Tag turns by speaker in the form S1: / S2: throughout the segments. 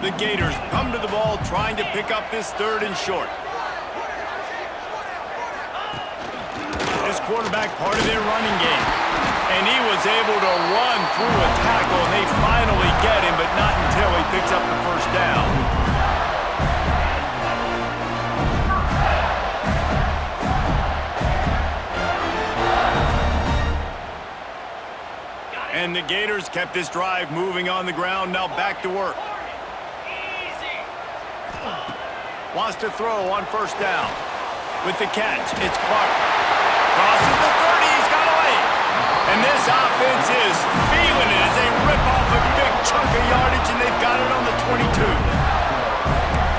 S1: The Gators come to the ball trying to pick up this third and short. This quarterback part of their running game. And he was able to run through a tackle, and they finally get him, but not until he picks up the first down. And the Gators kept this drive moving on the ground. Now back to work. Wants to throw on first down. With the catch, it's Clark. Crosses the 30, he's got away. And this offense is feeling it as they rip off a big chunk of yardage, and they've got it on the 22.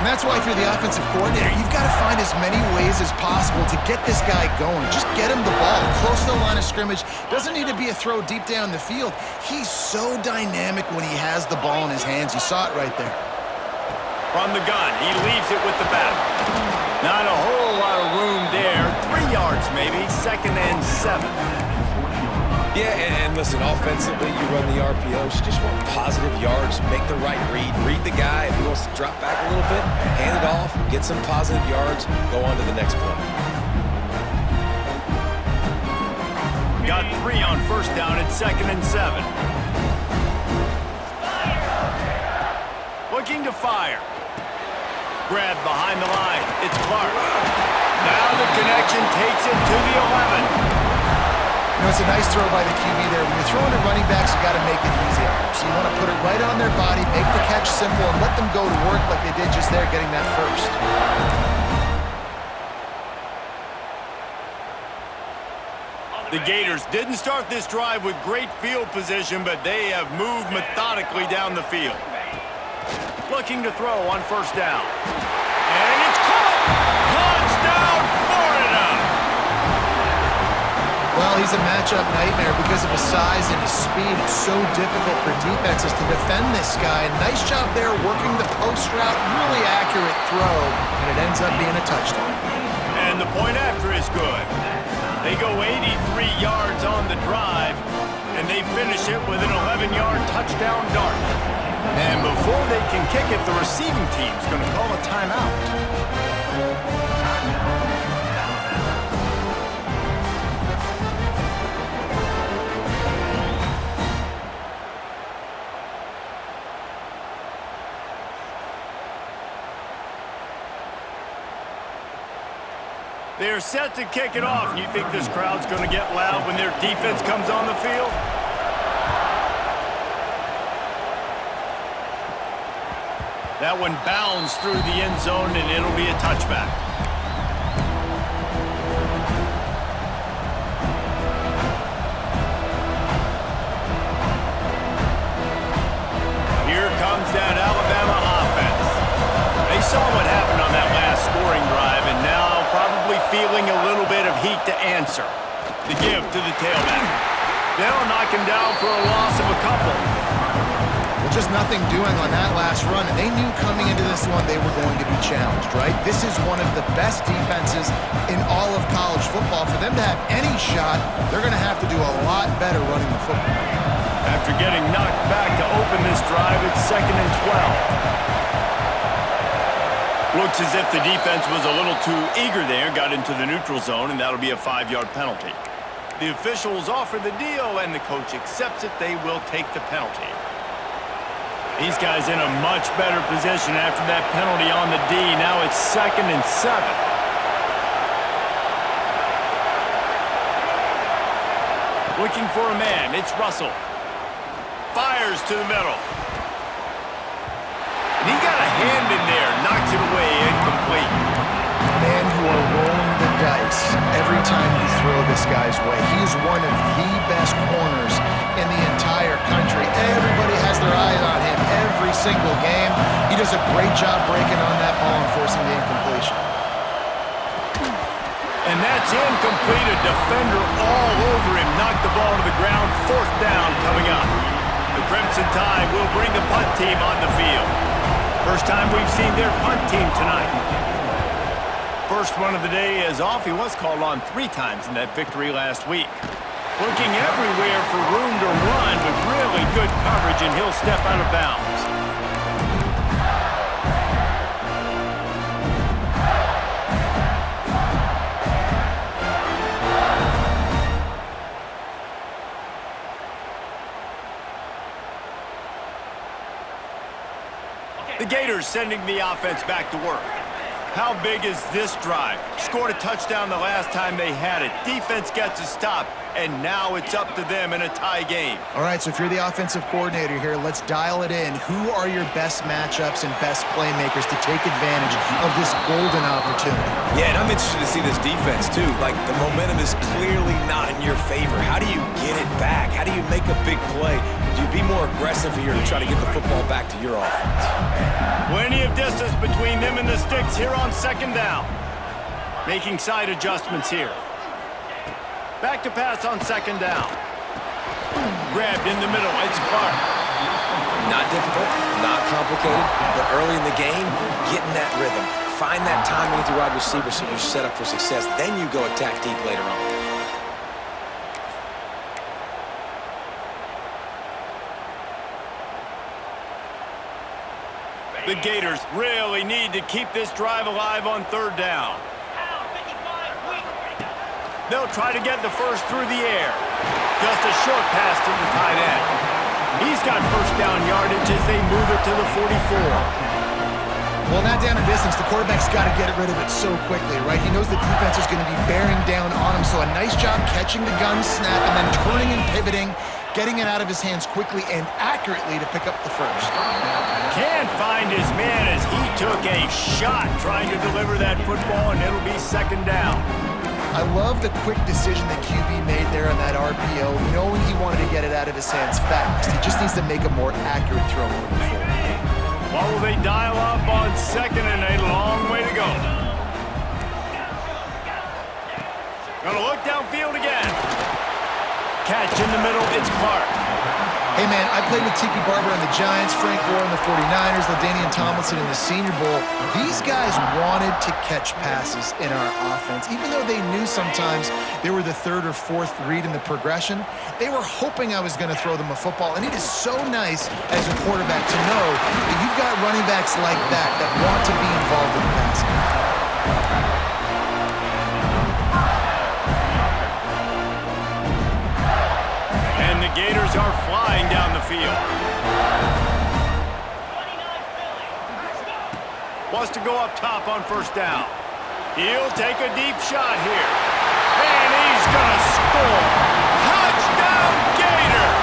S2: And that's why if you're the offensive coordinator, you've got to find as many ways as possible to get this guy going. Just get him the ball close to the line of scrimmage. Doesn't need to be a throw deep down the field. He's so dynamic when he has the ball in his hands. You saw it right there.
S1: From the gun, he leaves it with the back. Not a whole lot of room there. 3 yards maybe, 2nd and 7.
S3: Yeah, and listen, offensively, you run the RPOs. You just want positive yards, make the right read. Read the guy. If he wants to drop back a little bit, hand it off, get some positive yards, go on to the next play.
S1: Got 3 on first down at 2nd and 7. Looking to fire. Grab behind the line. It's Clark. Now the connection takes it to the 11.
S2: You know, it's a nice throw by the QB there. When you're throwing at running backs, you got to make it easy. So you want to put it right on their body, make the catch simple, and let them go to work like they did just there, getting that first.
S1: The Gators didn't start this drive with great field position, but they have moved methodically down the field. Looking to throw on first down. And it's caught! Touchdown, Florida!
S2: Well, he's a matchup nightmare because of his size and his speed. It's so difficult for defenses to defend this guy. Nice job there working the post route. Really accurate throw, and it ends up being a touchdown.
S1: And the point after is good. They go 83 yards on the drive, and they finish it with an 11-yard touchdown dart. And before they can kick it, the receiving team's going to call a timeout. They're set to kick it off. You think this crowd's going to get loud when their defense comes on the field? That one bounds through the end zone, and it'll be a touchback. Here comes that Alabama offense. They saw what happened on that last scoring drive, and now probably feeling a little bit of heat to answer. The give to the tailback. They'll knock him down for a loss of a couple.
S2: Well, just nothing doing on that last run, and they knew coming into this one they were going to be challenged, right? This is one of the best defenses in all of college football. For them to have any shot, they're going to have to do a lot better running the football.
S1: After getting knocked back to open this drive, it's 2nd and 12. Looks as if the defense was a little too eager there, got into the neutral zone, and that'll be a 5-yard penalty. The officials offer the deal, and the coach accepts it. They will take the penalty. These guys in a much better position after that penalty on the D. Now it's 2nd and 7. Looking for a man. It's Russell. Fires to the middle. And he got a hand in there. Knocks it away. Incomplete.
S2: Men who are rolling the dice every time you throw this guy's way. He is one of the best corners in the entire country. Everybody has their eyes on him every single game. He does a great job breaking on that ball and forcing the incompletion.
S1: And that's incomplete. A defender all over him. Knocked the ball to the ground. 4th down coming up. The Crimson Tide will bring the punt team on the field. First time we've seen their punt team tonight. First one of the day is off. He was called on 3 times in that victory last week. Looking everywhere for room to run with really good coverage, and he'll step out of bounds. The Gators sending the offense back to work. How big is this drive? Scored a touchdown the last time they had it. Defense gets a stop, and now it's up to them in a tie game.
S2: All right, so if you're the offensive coordinator here, let's dial it in. Who are your best matchups and best playmakers to take advantage of this golden opportunity?
S3: Yeah, and I'm interested to see this defense, too. Like, the momentum is clearly not in your favor. How do you get it back? How do you make a big play? Do you be more aggressive here to try to get the football back to your offense?
S1: Plenty of distance between them and the sticks here on second down. Making side adjustments here. Back to pass on second down. Grabbed in the middle. It's Clark.
S3: Not difficult, not complicated, but early in the game, getting that rhythm. Find that timing with your wide receiver so you're set up for success. Then you go attack deep later on.
S1: The Gators really need to keep this drive alive on third down. They'll try to get the first through the air. Just a short pass to the tight end. He's got first down yardage as they move it to the 44.
S2: Well, not down in distance. The quarterback's got to get rid of it so quickly, right? He knows the defense is going to be bearing down on him, so a nice job catching the gun snap and then turning and pivoting, getting it out of his hands quickly and accurately to pick up the first.
S1: Can't find his man as he took a shot trying to deliver that football, and it'll be second down.
S2: I love the quick decision that QB made there on that RPO, knowing he wanted to get it out of his hands fast. He just needs to make a more accurate throw moving forward.
S1: What will they dial up on second and a long way to go? Gonna look downfield again. Catch in the middle, it's Clark.
S2: Hey, man, I played with Tiki Barber on the Giants, Frank Gore on the 49ers, LaDainian Tomlinson in the Senior Bowl. These guys wanted to catch passes in our offense. Even though they knew sometimes they were the third or fourth read in the progression, they were hoping I was going to throw them a football. And it is so nice as a quarterback to know that you've got running backs like that want to be involved in the passing.
S1: The Gators are flying down the field. Wants to go up top on first down. He'll take a deep shot here. And he's going to score. Touchdown, Gators!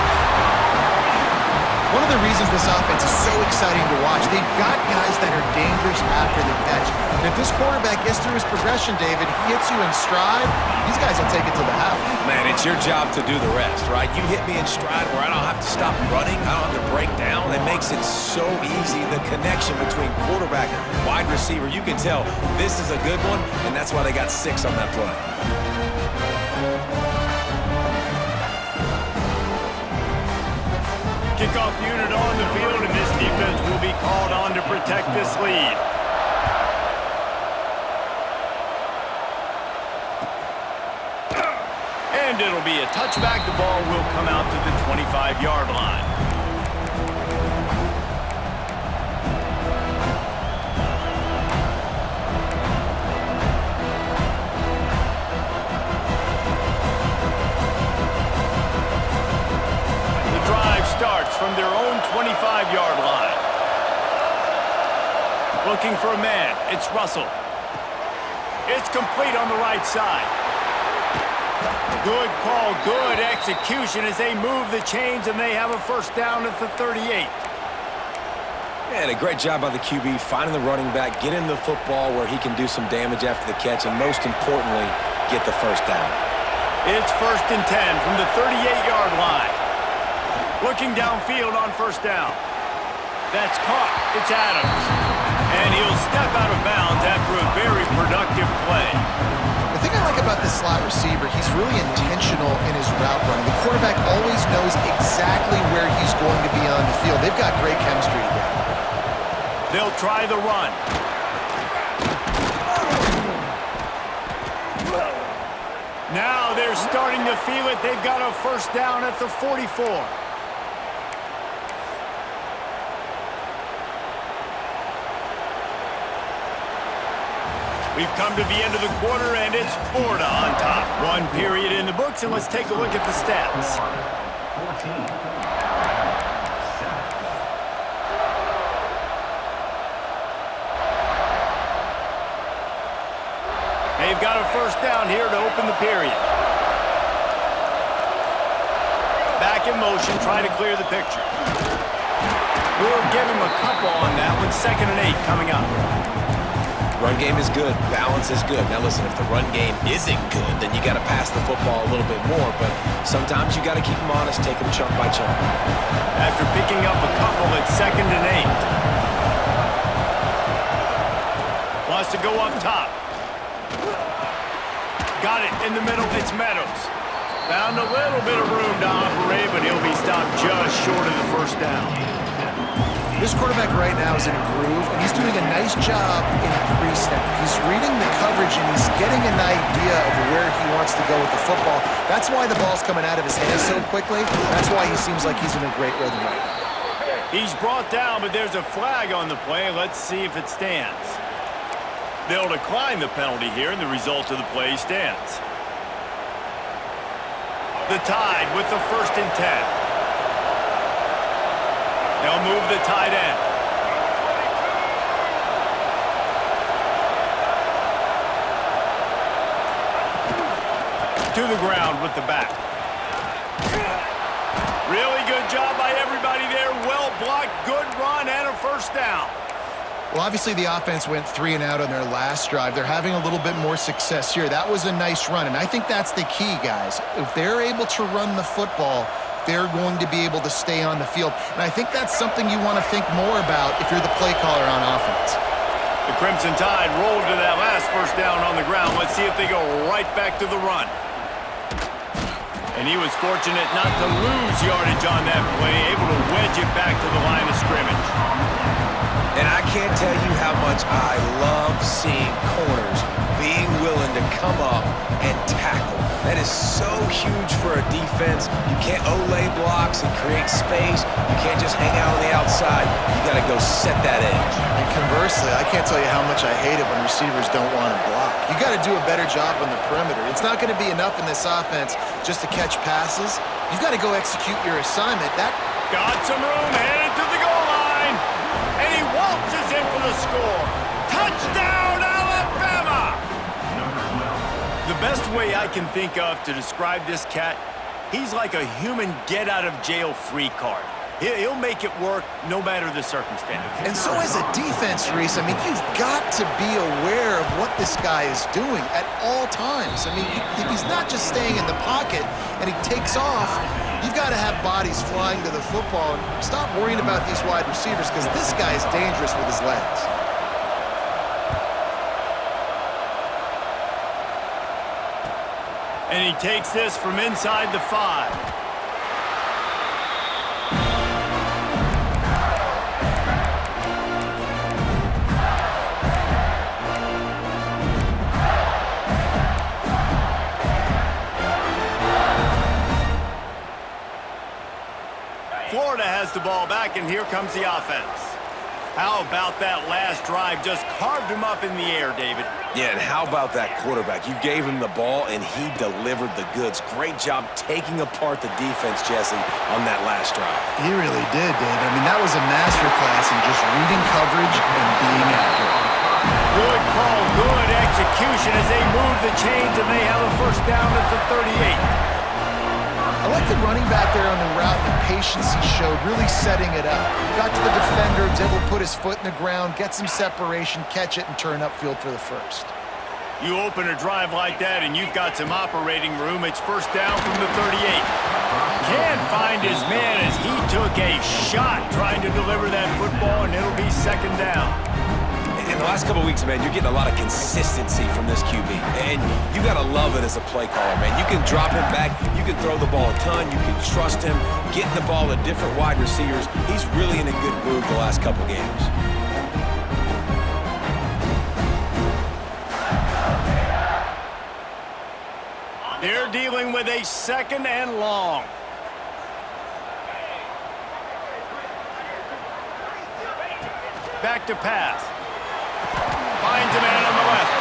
S2: One of the reasons this offense is so exciting to watch, they've got guys that are dangerous after the catch. And if this quarterback gets through his progression, David, he hits you in stride, these guys will take it to the house.
S3: Man, it's your job to do the rest, right? You hit me in stride where I don't have to stop running, I don't have to break down. It makes it so easy, the connection between quarterback and wide receiver. You can tell this is a good one, and that's why they got 6 on that play.
S1: Kickoff unit on the field, and this defense will be called on to protect this lead. And it'll be a touchback. The ball will come out to the 25-yard line. The drive starts from their own 25-yard line. Looking for a man. It's Russell. It's complete on the right side. Good call, good execution as they move the chains, and they have a first down at the 38.
S3: And a great job by the QB finding the running back, getting the football where he can do some damage after the catch, and most importantly, get the first down.
S1: It's 1st and 10 from the 38-yard line. Looking downfield on first down. That's caught. It's Adams. And he'll step out of bounds after a very productive play.
S2: The thing I like about this slot receiver, he's really intentional in his route running. The quarterback always knows exactly where he's going to be on the field. They've got great chemistry together.
S1: They'll try the run. Now they're starting to feel it. They've got a first down at the 44. We've come to the end of the quarter, and it's Florida on top. 1 period in the books, and let's take a look at the stats. They've got a first down here to open the period. Back in motion, trying to clear the picture. We'll give him a couple on that one. 2nd and 8 coming up.
S3: Run game is good. Balance is good. Now listen, if the run game isn't good, then you got to pass the football a little bit more. But sometimes you got to keep them honest, take them chunk by chunk.
S1: After picking up a couple, it's 2nd and 8. Wants to go up top. Got it in the middle. It's Meadows. Found a little bit of room to operate, but he'll be stopped just short of the first down.
S2: This quarterback right now is in a groove, and he's doing a nice job in pre-snap. He's reading the coverage, and he's getting an idea of where he wants to go with the football. That's why the ball's coming out of his hands so quickly. That's why he seems like he's in a great rhythm right now.
S1: He's brought down, but there's a flag on the play. Let's see if it stands. They'll decline the penalty here, and the result of the play stands. The Tide with the 1st and 10. They'll move the tight end. To the ground with the back. Really good job by everybody there. Well blocked, good run, and a first down.
S2: Well, obviously the offense went 3 and out on their last drive. They're having a little bit more success here. That was a nice run, and I think that's the key, guys. If they're able to run the football, they're going to be able to stay on the field. And I think that's something you want to think more about if you're the play caller on offense.
S1: The Crimson Tide rolled to that last first down on the ground. Let's see if they go right back to the run. And he was fortunate not to lose yardage on that play, able to wedge it back to the line of scrimmage.
S3: And I can't tell you how much I love seeing corners being willing to come up and tackle. That is so huge for a defense. You can't olay blocks and create space. You can't just hang out on the outside. You got to go set that edge.
S2: And conversely, I can't tell you how much I hate it when receivers don't want to block. You got to do a better job on the perimeter. It's not going to be enough in this offense just to catch passes. You've got to go execute your assignment. That
S1: got some room, headed to the goal line. And he waltzes in for the score. Touchdown, Alabama! The best way I can think of to describe this cat, he's like a human get-out-of-jail-free card. He'll make it work no matter the circumstance.
S2: And so as a defense, Reese, I mean, you've got to be aware of what this guy is doing at all times. I mean, if he's not just staying in the pocket and he takes off, you've got to have bodies flying to the football and stop worrying about these wide receivers because this guy is dangerous with his legs.
S1: And he takes this from inside the 5. Florida has the ball back, and here comes the offense. How about that last drive? Just carved him up in the air, David.
S3: Yeah, and how about that quarterback? You gave him the ball, and he delivered the goods. Great job taking apart the defense, Jesse, on that last drive.
S2: He really did, David. I mean, that was a masterclass in just reading coverage and being accurate.
S1: Good call, good execution as they move the chains, and they have a first down at the 38.
S2: I like the running back there on the route, the patience he showed, really setting it up. Got to the defender, was able to put his foot in the ground, get some separation, catch it, and turn upfield for the first.
S1: You open a drive like that, and you've got some operating room. It's first down from the 38. Can't find his man as he took a shot trying to deliver that football, and it'll be second down.
S3: In the last couple of weeks, man, you're getting a lot of consistency from this QB. And you got to love it as a play caller, man. You can drop him back. You can throw the ball a ton. You can trust him, getting the ball to different wide receivers. He's really in a good groove the last couple games.
S1: They're dealing with a second and long. Back to pass. Finds a man on the left.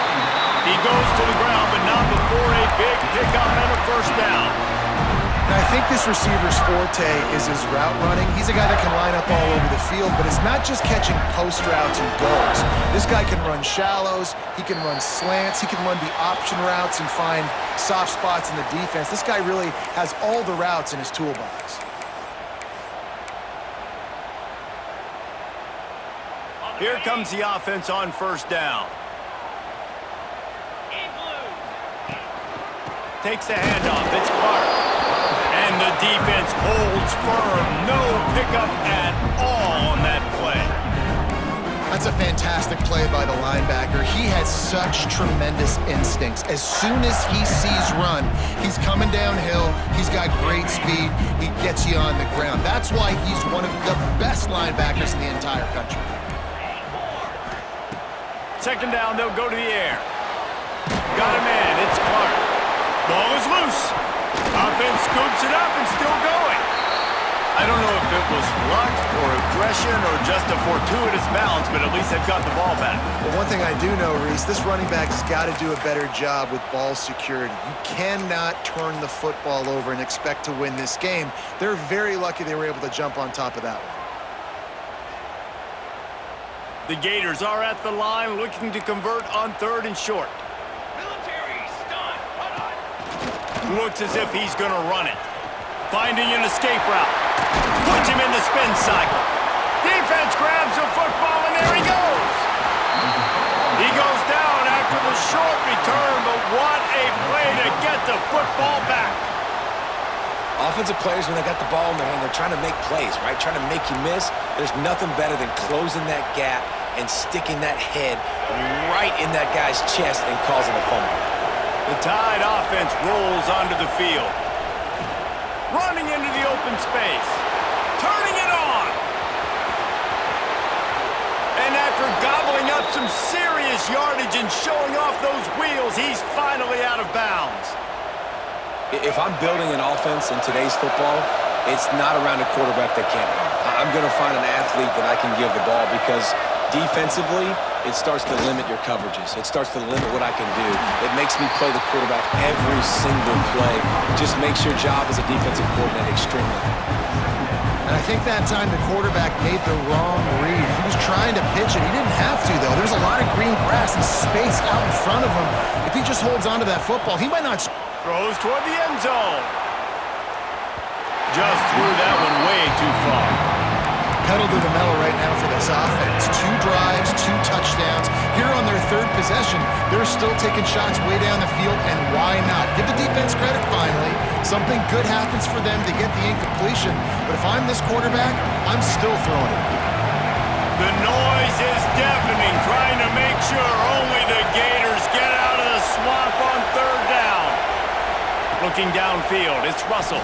S1: He goes to the ground, but not before a big pickup and a first down.
S2: And I think this receiver's forte is his route running. He's a guy that can line up all over the field, but it's not just catching post routes and goals. This guy can run shallows, he can run slants, he can run the option routes and find soft spots in the defense. This guy really has all the routes in his toolbox.
S1: Here comes the offense on first down. Takes the handoff. It's Clark. And the defense holds firm. No pickup at all on that play.
S2: That's a fantastic play by the linebacker. He has such tremendous instincts. As soon as he sees run, he's coming downhill. He's got great speed. He gets you on the ground. That's why he's one of the best linebackers in the entire country.
S1: Second down, they'll go to the air. Got him in. It's Clark. Ball is loose. Offense scoops it up and still going. I don't know if it was luck or aggression or just a fortuitous bounce, but at least they've got the ball back.
S2: Well, one thing I do know, Reese, this running back has got to do a better job with ball security. You cannot turn the football over and expect to win this game. They're very lucky they were able to jump on top of that one.
S1: The Gators are at the line looking to convert on 3rd and short. Looks as if he's going to run it. Finding an escape route. Puts him in the spin cycle. Defense grabs the football, and there he goes. He goes down after the short return, but what a play to get the football back.
S3: Offensive players, when they got the ball in their hand, they're trying to make plays, right? Trying to make you miss. There's nothing better than closing that gap and sticking that head right in that guy's chest and causing a fumble.
S1: The Tide offense rolls onto the field. Running into the open space. Turning it on. And after gobbling up some serious yardage and showing off those wheels, he's finally out of bounds.
S3: If I'm building an offense in today's football, it's not around a quarterback that can't run. I'm going to find an athlete that I can give the ball because defensively, it starts to limit your coverages. It starts to limit what I can do. It makes me play the quarterback every single play. Just makes your job as a defensive coordinator extremely hard.
S2: And I think that time the quarterback made the wrong read. He was trying to pitch it. He didn't have to, though. There's a lot of green grass and space out in front of him. If he just holds onto that football, he might not...
S1: Throws toward the end zone. Just threw that one way too far.
S2: Pedal to the metal right now for this offense. 2 drives, 2 touchdowns. Here on their 3rd possession, they're still taking shots way down the field, and why not? Give the defense credit finally. Something good happens for them to get the incompletion, but if I'm this quarterback, I'm still throwing it.
S1: The noise is deafening, trying to make sure only the Gators get out of the swamp on 3rd down. Looking downfield, it's Russell.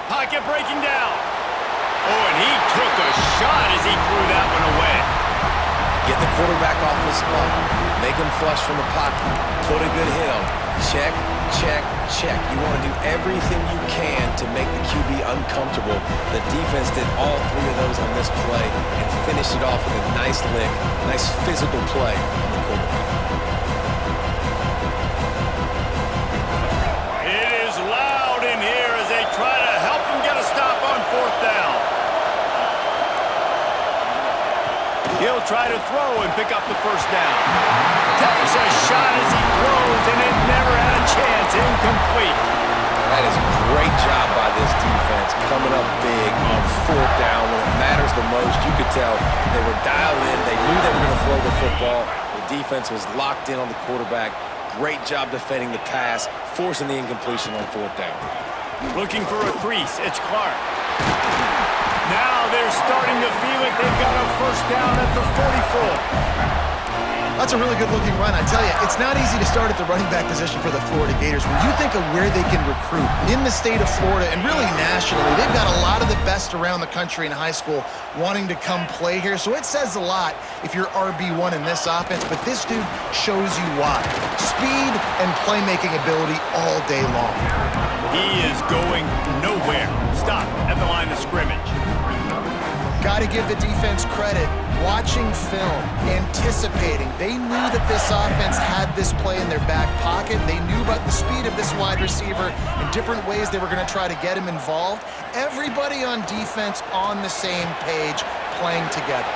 S1: Pocket breaking down. Oh, and he took a shot as he threw that one away.
S3: Get the quarterback off the spot. Make him flush from the pocket. Put a good hit on him. Check, check, check. You want to do everything you can to make the QB uncomfortable. The defense did all 3 of those on this play and finished it off with a nice lick, nice physical play on the quarterback.
S1: It is loud in here as they try to help him get a stop on 4th down. He'll try to throw and pick up the 1st down. Takes a shot as he throws, and it never had a chance. Incomplete.
S3: That is a great job by this defense, coming up big on 4th down when it matters the most. You could tell they were dialed in. They knew they were going to throw the football. The defense was locked in on the quarterback. Great job defending the pass, forcing the incompletion on 4th down.
S1: Looking for a crease. It's Clark. Now they're starting to feel it. They've got a 1st down at the 44.
S2: That's a really good-looking run. I tell you, it's not easy to start at the running back position for the Florida Gators. When you think of where they can recruit in the state of Florida and really nationally, they've got a lot of the best around the country in high school wanting to come play here. So it says a lot if you're RB1 in this offense, but this dude shows you why. Speed and playmaking ability all day long.
S1: He is going nowhere. Stop at the line of scrimmage.
S2: Got to give the defense credit. Watching film, anticipating. They knew that this offense had this play in their back pocket. They knew about the speed of this wide receiver and different ways they were going to try to get him involved. Everybody on defense on the same page, playing together.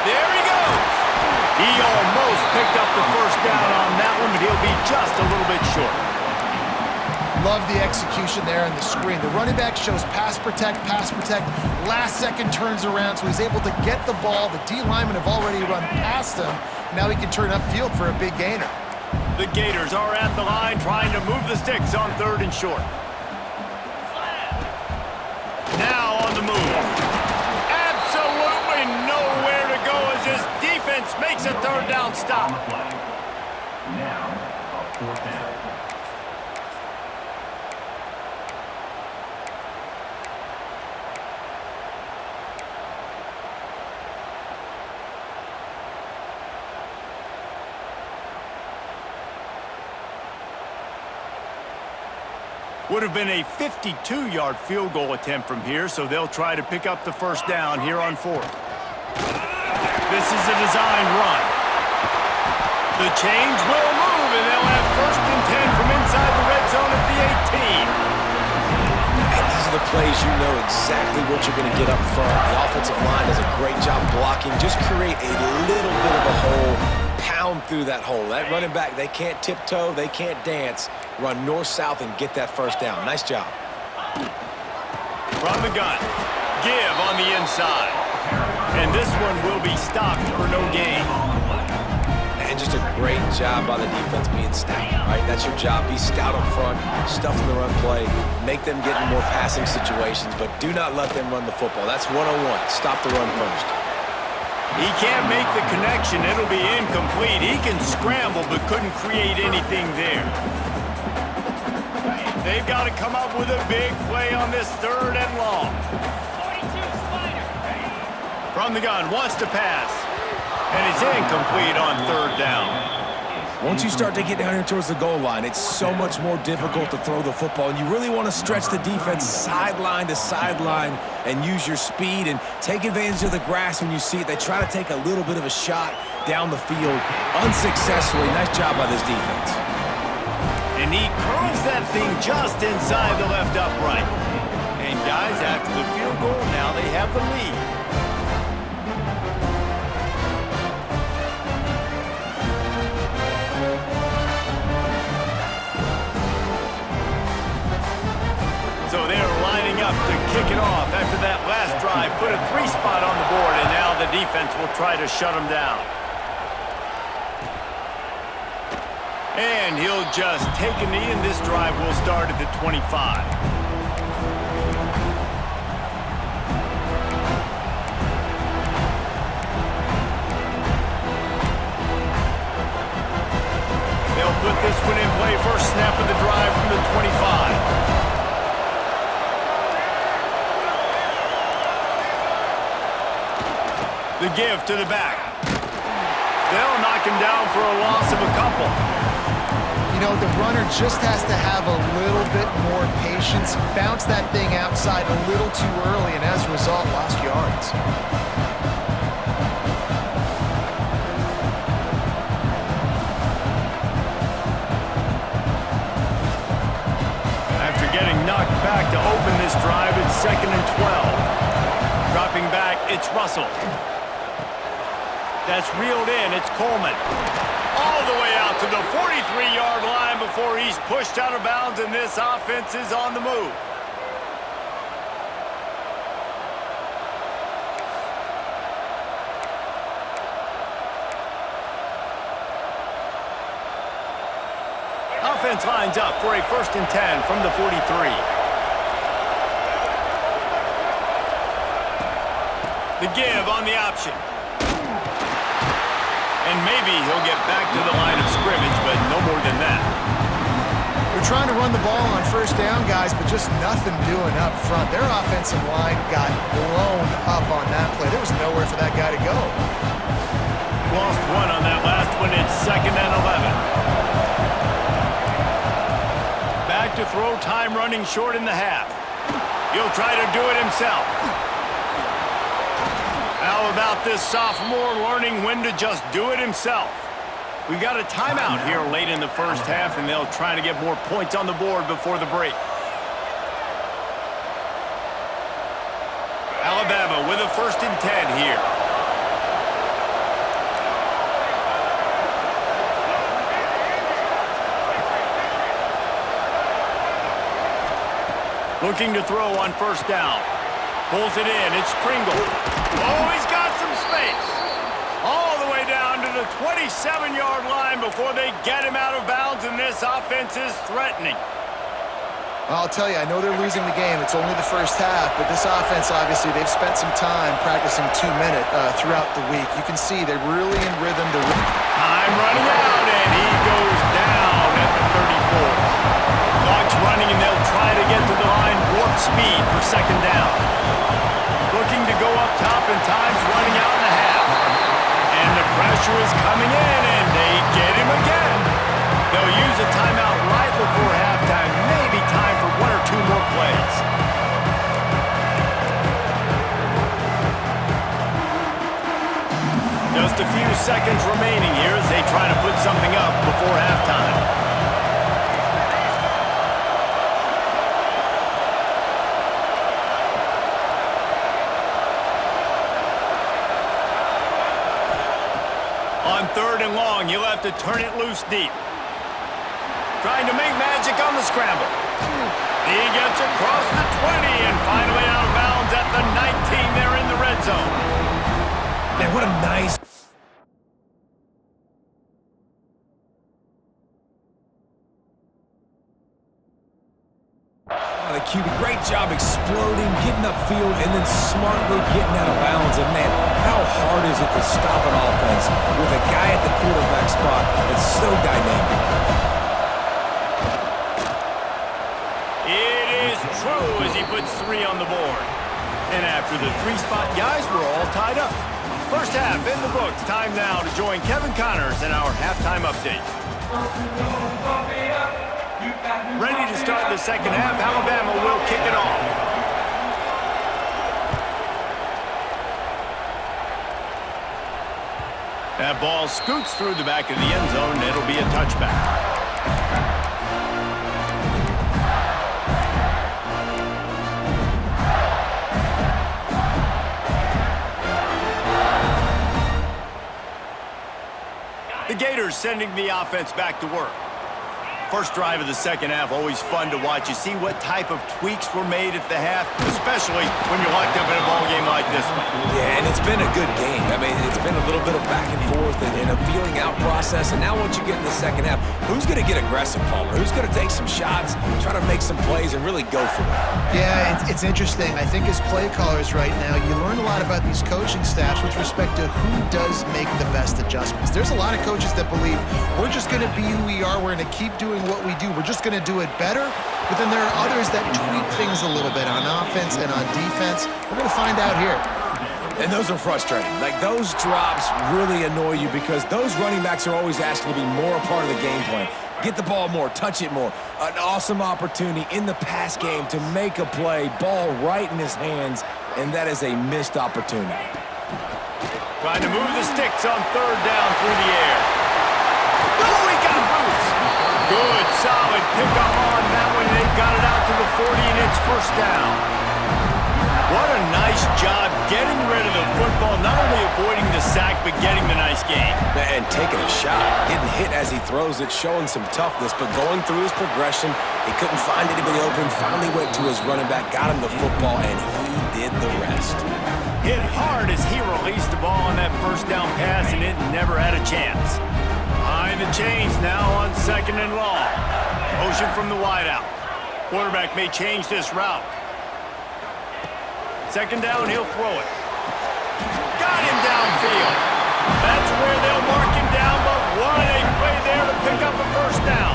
S1: There he goes. He almost picked up the first down on that one, but he'll be just a little bit short.
S2: Love the execution there on the screen. The running back shows pass protect, last second turns around, so he's able to get the ball. The D linemen have already run past him. Now he can turn upfield for a big gainer.
S1: The Gators are at the line trying to move the sticks on 3rd and short. Now on the move. Absolutely nowhere to go as his defense makes a 3rd down stop.
S4: Now, a 4th down.
S1: Would have been a 52-yard field goal attempt from here, so they'll try to pick up the first down here on 4th. This is a designed run. The chains will move, and they'll have 1st and 10 from inside the red zone at the 18.
S3: And these are the plays you know exactly what you're going to get up front. The offensive line does a great job blocking. Just create a little bit of a hole, pound through that hole. That running back, they can't tiptoe, they can't dance. Run north-south and get that first down. Nice job.
S1: From the gun, give on the inside. And this one will be stopped for no gain.
S3: And just a great job by the defense being stout, right? That's your job. Be stout up front, stuff in the run play, make them get in more passing situations, but do not let them run the football. That's 101. Stop the run first.
S1: He can't make the connection. It'll be incomplete. He can scramble, but couldn't create anything there. They've got to come up with a big play on this 3rd and long.
S5: 42 Spider.
S1: From the gun, wants to pass. And it's incomplete on 3rd down.
S3: Once you start to get down here towards the goal line, it's so much more difficult to throw the football, and you really want to stretch the defense sideline to sideline and use your speed and take advantage of the grass when you see it. They try to take a little bit of a shot down the field unsuccessfully. Nice job by this defense.
S1: And he curls that thing just inside the left upright. And guys, after the field goal, now they have the lead. So they're lining up to kick it off after that last drive. Put a 3 spot on the board, and now the defense will try to shut them down. And he'll just take a knee, and this drive will start at the 25. They'll put this one in play. First snap of the drive from the 25. The give to the back. They'll knock him down for a loss of a couple.
S2: You know, the runner just has to have a little bit more patience, bounce that thing outside a little too early, and as a result, lost yards.
S1: After getting knocked back to open this drive, it's 2nd and 12. Dropping back, it's Russell. That's reeled in, it's Coleman. All the way out to the 43-yard line before he's pushed out of bounds, and this offense is on the move. Offense lines up for a 1st and 10 from the 43. The give on the option. And maybe he'll get back to the line of scrimmage, but no more than that.
S2: They're trying to run the ball on 1st down, guys, but just nothing doing up front. Their offensive line got blown up on that play. There was nowhere for that guy to go.
S1: Lost one on that last one. It's 2nd and 11. Back to throw, time running short in the half. He'll try to do it himself. Out How about this sophomore learning when to just do it himself? We've got a timeout here late in the first half, and they'll try to get more points on the board before the break. Alabama with a 1st and 10 here. Looking to throw on 1st down. Pulls it in. It's Pringle. Oh, he's got some space. All the way down to the 27-yard line before they get him out of bounds, and this offense is threatening.
S2: Well, I'll tell you, I know they're losing the game. It's only the first half, but this offense, obviously, they've spent some time practicing 2-minute throughout the week. You can see they're really in rhythm.
S1: Time running out, and he goes down at the 34. Clock's running, and they'll try to get to the line warp speed for 2nd down. Looking to go up top, and time's running out in the half. And the pressure is coming in, and they get him again. They'll use a timeout right before halftime. Maybe time for 1 or 2 more plays. Just a few seconds remaining here as they try to put something up before halftime. On 3rd and long, you'll have to turn it loose deep. Trying to make magic on the scramble. He gets across the 20 and finally out of bounds at the 19 there in the red zone.
S3: Man, what a nice... The QB, great job exploding, getting upfield, and then smartly getting out of bounds. And man, how hard is it to stop an offense with a guy at the quarterback spot that's so dynamic?
S1: It is true as he puts 3 on the board. And after the 3-spot guys, we're all tied up. First half in the books. Time now to join Kevin Connors in our halftime update. Ready to start the 2nd half. Alabama will kick it off. That ball scoots through the back of the end zone, and it'll be a touchback. The Gators sending the offense back to work. First drive of the 2nd half, always fun to watch. You see what type of tweaks were made at the half, especially when you're locked up in a ball game like this one.
S3: Yeah, and it's been a good game. I mean, it's been a little bit of back and forth and a feeling out process. And now once you get in the 2nd half, who's going to get aggressive, Palmer? Who's going to take some shots, try to make some plays, and really go for it?
S2: Yeah, it's interesting. I think as play callers right now, you learn a lot about these coaching staffs with respect to who does make the best adjustments. There's a lot of coaches that believe we're just going to be who we are. We're going to keep doing what we do. We're just going to do it better. But then there are others that tweak things a little bit on offense and on defense. We're going to find out here.
S3: And those are frustrating. Like, those drops really annoy you because those running backs are always asking to be more a part of the game plan. Get the ball more, touch it more. An awesome opportunity in the pass game to make a play, ball right in his hands, and that is a missed opportunity.
S1: Trying to move the sticks on 3rd down through the air. Oh, he got boots. Good, solid pickup on that one. They've got it out to the 40, and it's 1st down. What a nice job getting rid of the football, not only avoiding the sack, but getting the nice gain.
S3: And taking a shot, getting hit as he throws it, showing some toughness, but going through his progression, he couldn't find anybody open, finally went to his running back, got him the football, and he did the rest.
S1: Hit hard as he released the ball on that 1st down pass, and it never had a chance. Behind the chains now on 2nd and long. Motion from the wideout. Quarterback may change this route. 2nd down, he'll throw it. Got him downfield. That's where they'll mark him down, but what a play there to pick up a 1st down.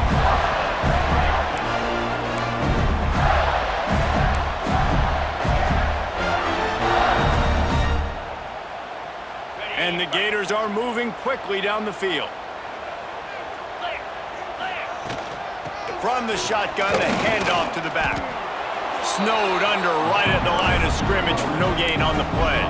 S1: And the Gators are moving quickly down the field. From the shotgun, a handoff to the back. Snowed under right at the line of scrimmage for no gain on the play.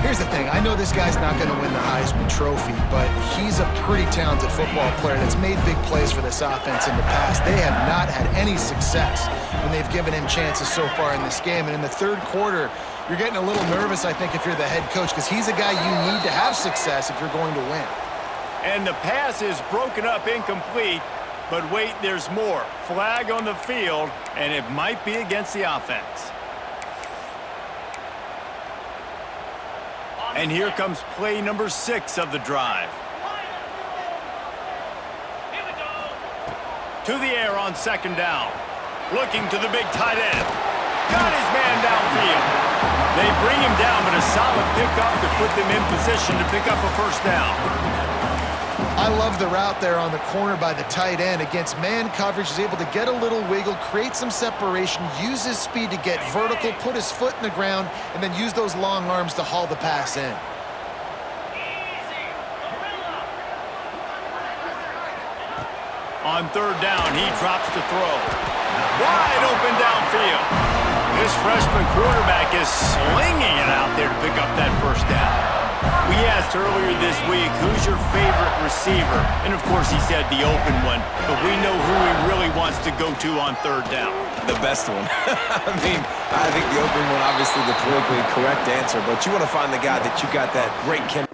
S2: Here's the thing. I know this guy's not going to win the Heisman Trophy, but he's a pretty talented football player that's made big plays for this offense in the past. They have not had any success when they've given him chances so far in this game. And in the third quarter, you're getting a little nervous, I think, if you're the head coach, because he's a guy you need to have success if you're going to win.
S1: And the pass is broken up incomplete, but wait, there's more. Flag on the field, and it might be against the offense. And here comes play number 6 of the drive.
S5: Here we go.
S1: To the air on second down. Looking to the big tight end. Got his man downfield. They bring him down, but a solid pickup to put them in position to pick up a first down.
S2: I love the route there on the corner by the tight end. Against man coverage, he's able to get a little wiggle, create some separation, use his speed to get vertical, put his foot in the ground, and then use those long arms to haul the pass in.
S1: On third down, he drops to throw. Wide open downfield. This freshman quarterback is slinging it out there to pick up that first down. We asked earlier this week, who's your favorite receiver? And of course he said the open one, but we know who he really wants to go to on third down.
S3: The best one. I mean, I think the open one, obviously the politically correct answer, but you want to find the guy that you got that great chemistry.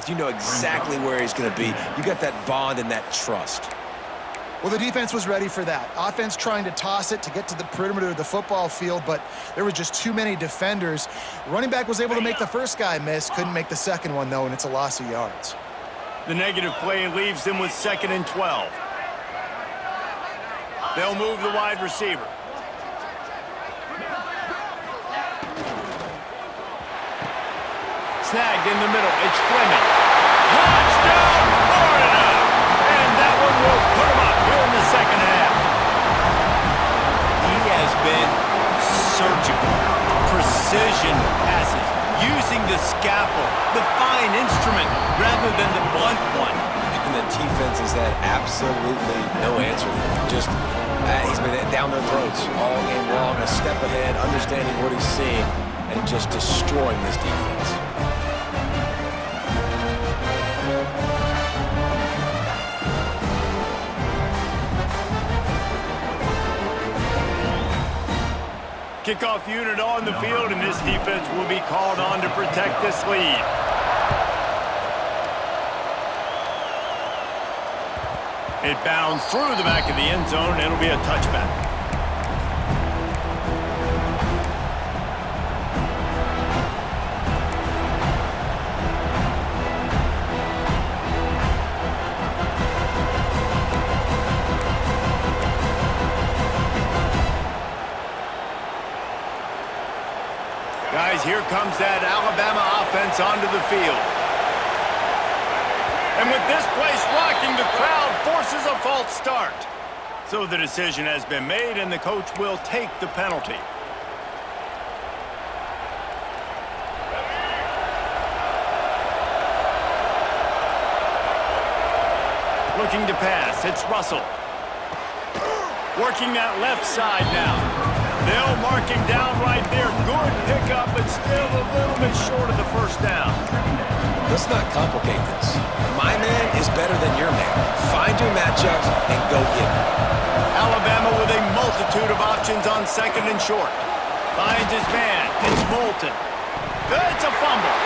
S3: You know exactly where he's going to be. You got that bond and that trust.
S2: Well, the defense was ready for that. Offense trying to toss it to get to the perimeter of the football field, but there were just too many defenders. Running back was able to make the first guy miss, couldn't make the second one, though, and it's a loss of yards.
S1: The negative play leaves them with 2nd and 12. They'll move the wide receiver. Snagged in the middle. It's Fleming. Touchdown, Florida! And that one will put him up here in the second half. He has been surgical. Precision passes. Using the scalpel, the fine instrument, rather than the blunt one.
S3: And the defense has had absolutely no answer for him. Just, he's been down their throats all game long, a step ahead, understanding what he's seeing, and just destroying this defense.
S1: Kickoff unit on the field, and this defense will be called on to protect this lead. It bounds through the back of the end zone, and it'll be a touchback. Guys, here comes that Alabama offense onto the field. And with this place rocking, the crowd forces a false start. So the decision has been made, and the coach will take the penalty. Looking to pass, it's Russell. Working that left side now. They'll mark him down right there. Good pickup, but still a little bit short of the first down.
S3: Let's not complicate this. My man is better than your man. Find your matchups and go get it.
S1: Alabama with a multitude of options on 2nd and short. Finds his man. It's Moulton. It's a fumble.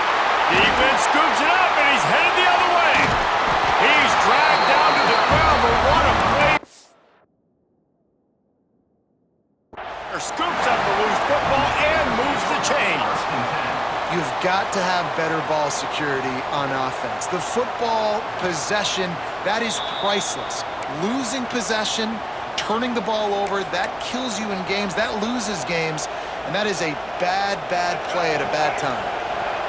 S1: Defense scoops it up, and he's headed the other way. He's dragged down to the ground, but what a play. Scoops up the loose football and moves the chains.
S2: You've got to have better ball security on offense. The football possession, that is priceless. Losing possession, turning the ball over, that kills you in games, that loses games, and that is a bad, bad play at a bad time.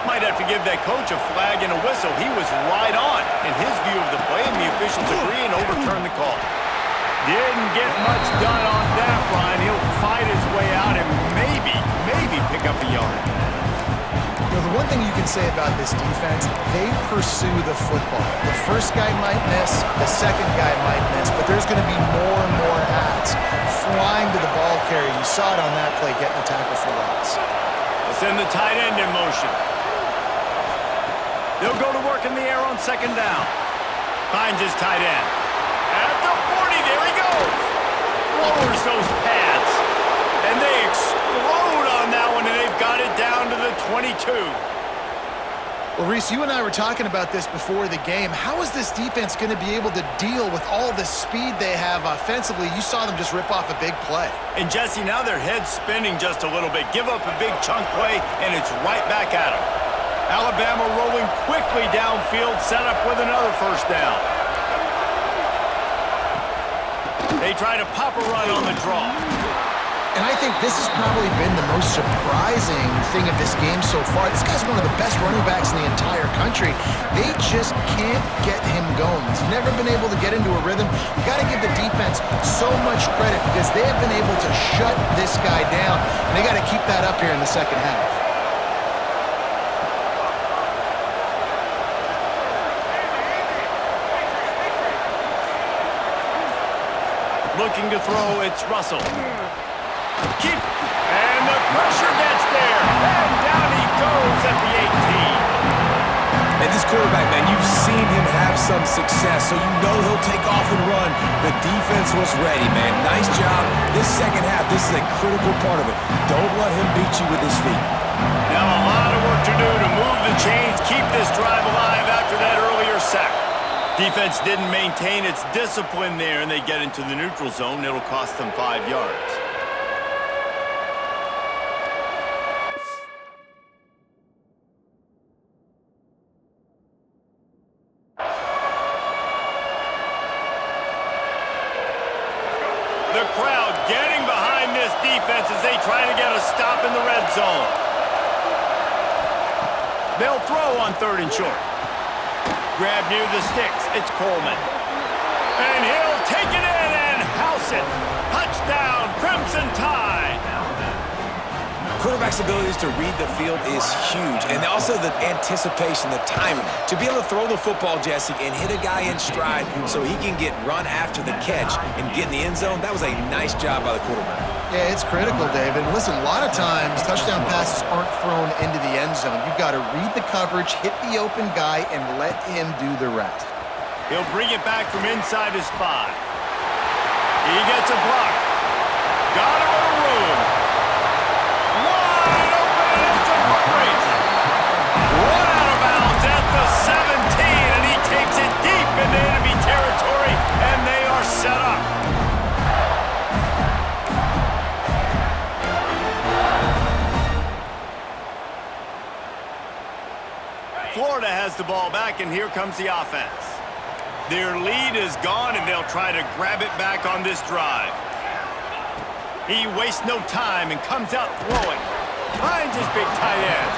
S1: Might have to give that coach a flag and a whistle. He was right on in his view of the play, and the officials agree and overturn the call. Didn't get much done on that, Ryan. He'll fight his way out and maybe pick up a yard.
S2: You know, the one thing you can say about this defense, they pursue the football. The first guy might miss, the second guy might miss, but there's going to be more and more hats flying to the ball carrier. You saw it on that play, getting the tackle for loss.
S1: Let's send the tight end in motion. They'll go to work in the air on second down. Finds his tight end. At the 40, there he goes. Lowers those pads. And they explode on that one, and they've got it down to the 22.
S2: Well, Reese, you and I were talking about this before the game. How is this defense going to be able to deal with all the speed they have offensively? You saw them just rip off a big play.
S1: And, Jesse, now their head's spinning just a little bit. Give up a big chunk play, and it's right back at them. Alabama rolling quickly downfield, set up with another first down. They try to pop a run on the draw.
S2: And I think this has probably been the most surprising thing of this game so far. This guy's one of the best running backs in the entire country. They just can't get him going. He's never been able to get into a rhythm. You got to give the defense so much credit because they have been able to shut this guy down, and they got to keep that up here in the second half.
S1: Looking to throw, it's Russell. And the pressure gets there. And down he goes at the 18.
S3: And this quarterback, man, you've seen him have some success, so you know he'll take off and run. The defense was ready, man. Nice job. This second half, this is a critical part of it. Don't let him beat you with his feet.
S1: Now a lot of work to do to move the chains, keep this drive alive after that earlier sack. Defense didn't maintain its discipline there, and they get into the neutral zone. It'll cost them 5 yards. The crowd getting behind this defense as they try to get a stop in the red zone. They'll throw on 3rd and short. Grab near the sticks. It's Coleman. And he'll take it in and house it. Touchdown, Crimson Tide.
S3: Quarterback's abilities to read the field is huge, and also the anticipation, the timing. To be able to throw the football, Jesse, and hit a guy in stride so he can get run after the catch and get in the end zone, that was a nice job by the quarterback.
S2: Yeah, it's critical, David. Listen, a lot of times touchdown passes aren't thrown into the end zone. You've got to read the coverage, hit the open guy, and let him do the rest.
S1: He'll bring it back from inside his 5. He gets a block. Got him in a room. Wide open, it's a foot race. One out of bounds at the 17, and he takes it deep into enemy territory, and they are set up. Florida has the ball back, and here comes the offense. Their lead is gone, and they'll try to grab it back on this drive. He wastes no time and comes out throwing. Finds his big tight end.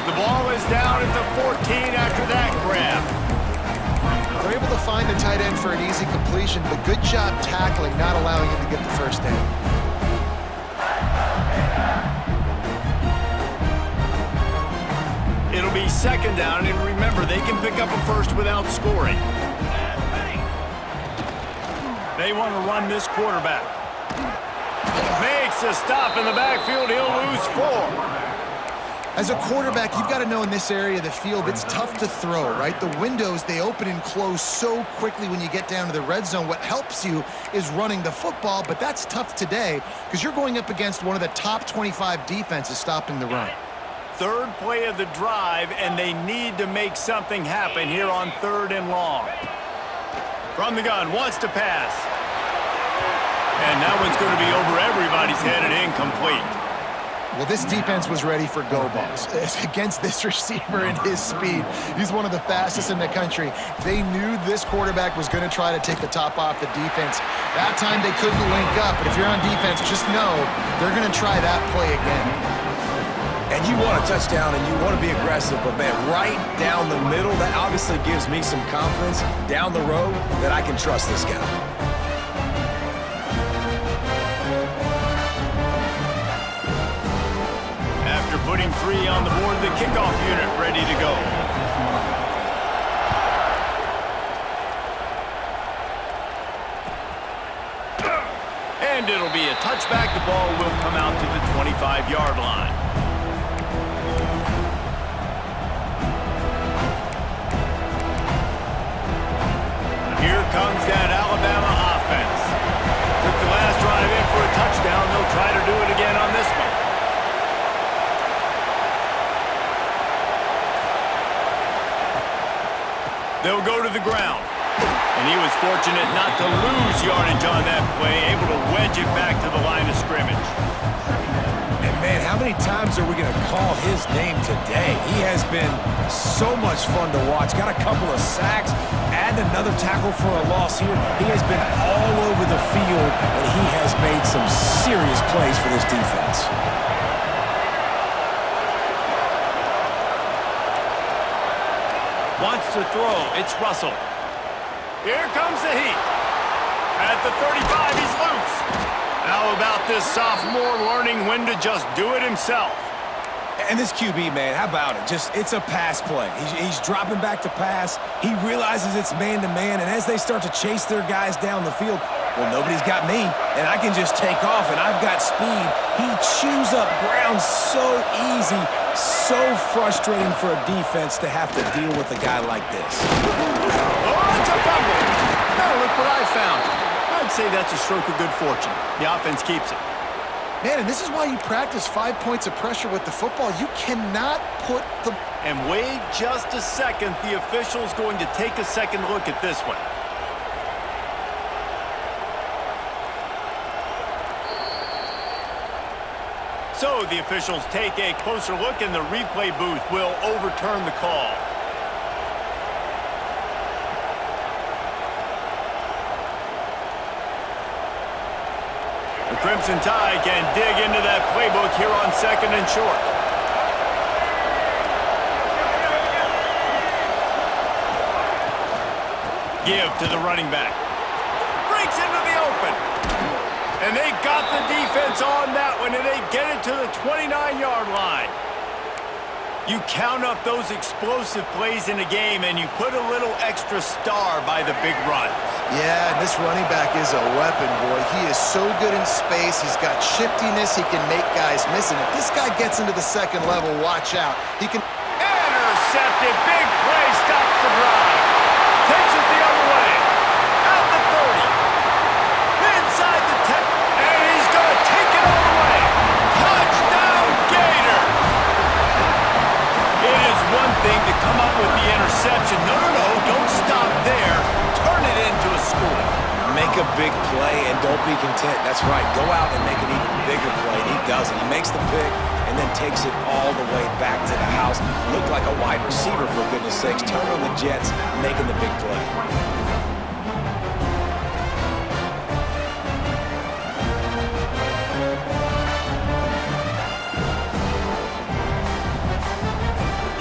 S1: The ball is down at the 14 after that grab.
S2: They're able to find the tight end for an easy completion, but good job tackling, not allowing him to get the first down.
S1: It'll be second down, and remember, they can pick up a first without scoring. They want to run this quarterback. Makes a stop in the backfield. He'll lose 4.
S2: As a quarterback, you've got to know in this area of the field, it's tough to throw, right? The windows, they open and close so quickly when you get down to the red zone. What helps you is running the football, but that's tough today because you're going up against one of the top 25 defenses stopping the run.
S1: 3rd play of the drive, and they need to make something happen here on 3rd and long. From the gun, wants to pass. And that one's going to be over everybody's head and incomplete.
S2: Well, this defense was ready for go balls. Against this receiver and his speed, he's one of the fastest in the country. They knew this quarterback was going to try to take the top off the defense. That time they couldn't link up, but if you're on defense, just know they're going to try that play again.
S3: And you want a touchdown and you want to be aggressive, but man, right down the middle, that obviously gives me some confidence down the road that I can trust this guy.
S1: After putting 3 on the board, the kickoff unit ready to go. And it'll be a touchback. The ball will come out to the 25-yard line. Here comes that Alabama offense. Took the last drive in for a touchdown. They'll try to do it again on this one. They'll go to the ground. And he was fortunate not to lose yardage on that play, able to wedge it back to the line of scrimmage.
S3: And man, how many times are we going to call his name today? He has been so much fun to watch. Got a couple of sacks, add another tackle for a loss here. He has been all over the field, and he has made some serious plays for this defense.
S1: Wants to throw. It's Russell. Here comes the heat. At the 35, he's loose. How about this sophomore learning when to just do it himself?
S3: And this QB, man, how about it? It's a pass play. He's dropping back to pass. He realizes it's man-to-man, and as they start to chase their guys down the field, well, nobody's got me, and I can just take off, and I've got speed. He chews up ground so easy, so frustrating for a defense to have to deal with a guy like this.
S1: Oh, it's a fumble. Now look what I found. I'd say that's a stroke of good fortune. The offense keeps it.
S2: Man, and this is why you practice 5 points of pressure with the football. You cannot put the...
S1: And wait just a second. The official's going to take a second look at this one. So the officials take a closer look, and the replay booth will overturn the call. The Crimson Tide can dig into that playbook here on 2nd and short. Give to the running back. Breaks into the open. And they got the defense on that one, and they get it to the 29-yard line. You count up those explosive plays in a game, and you put a little extra star by the big runs.
S2: Yeah, and this running back is a weapon, boy. He is so good in space. He's got shiftiness. He can make guys miss. And if this guy gets into the second level, watch out. He can...
S1: Intercepted. Big play. Stops the drive. Takes it the other way. At the 30. Inside the 10. And he's going to take it all the way. Touchdown, Gator. It is one thing to come up with the interception. No, don't stop there. Turn it into a score.
S3: Make a big play and don't be content. That's right. Go out and make an even bigger play. And he does it. He makes the pick and then takes it all the way back to the house. Looked like a wide receiver, for goodness sakes. Turn on the Jets, making the big play.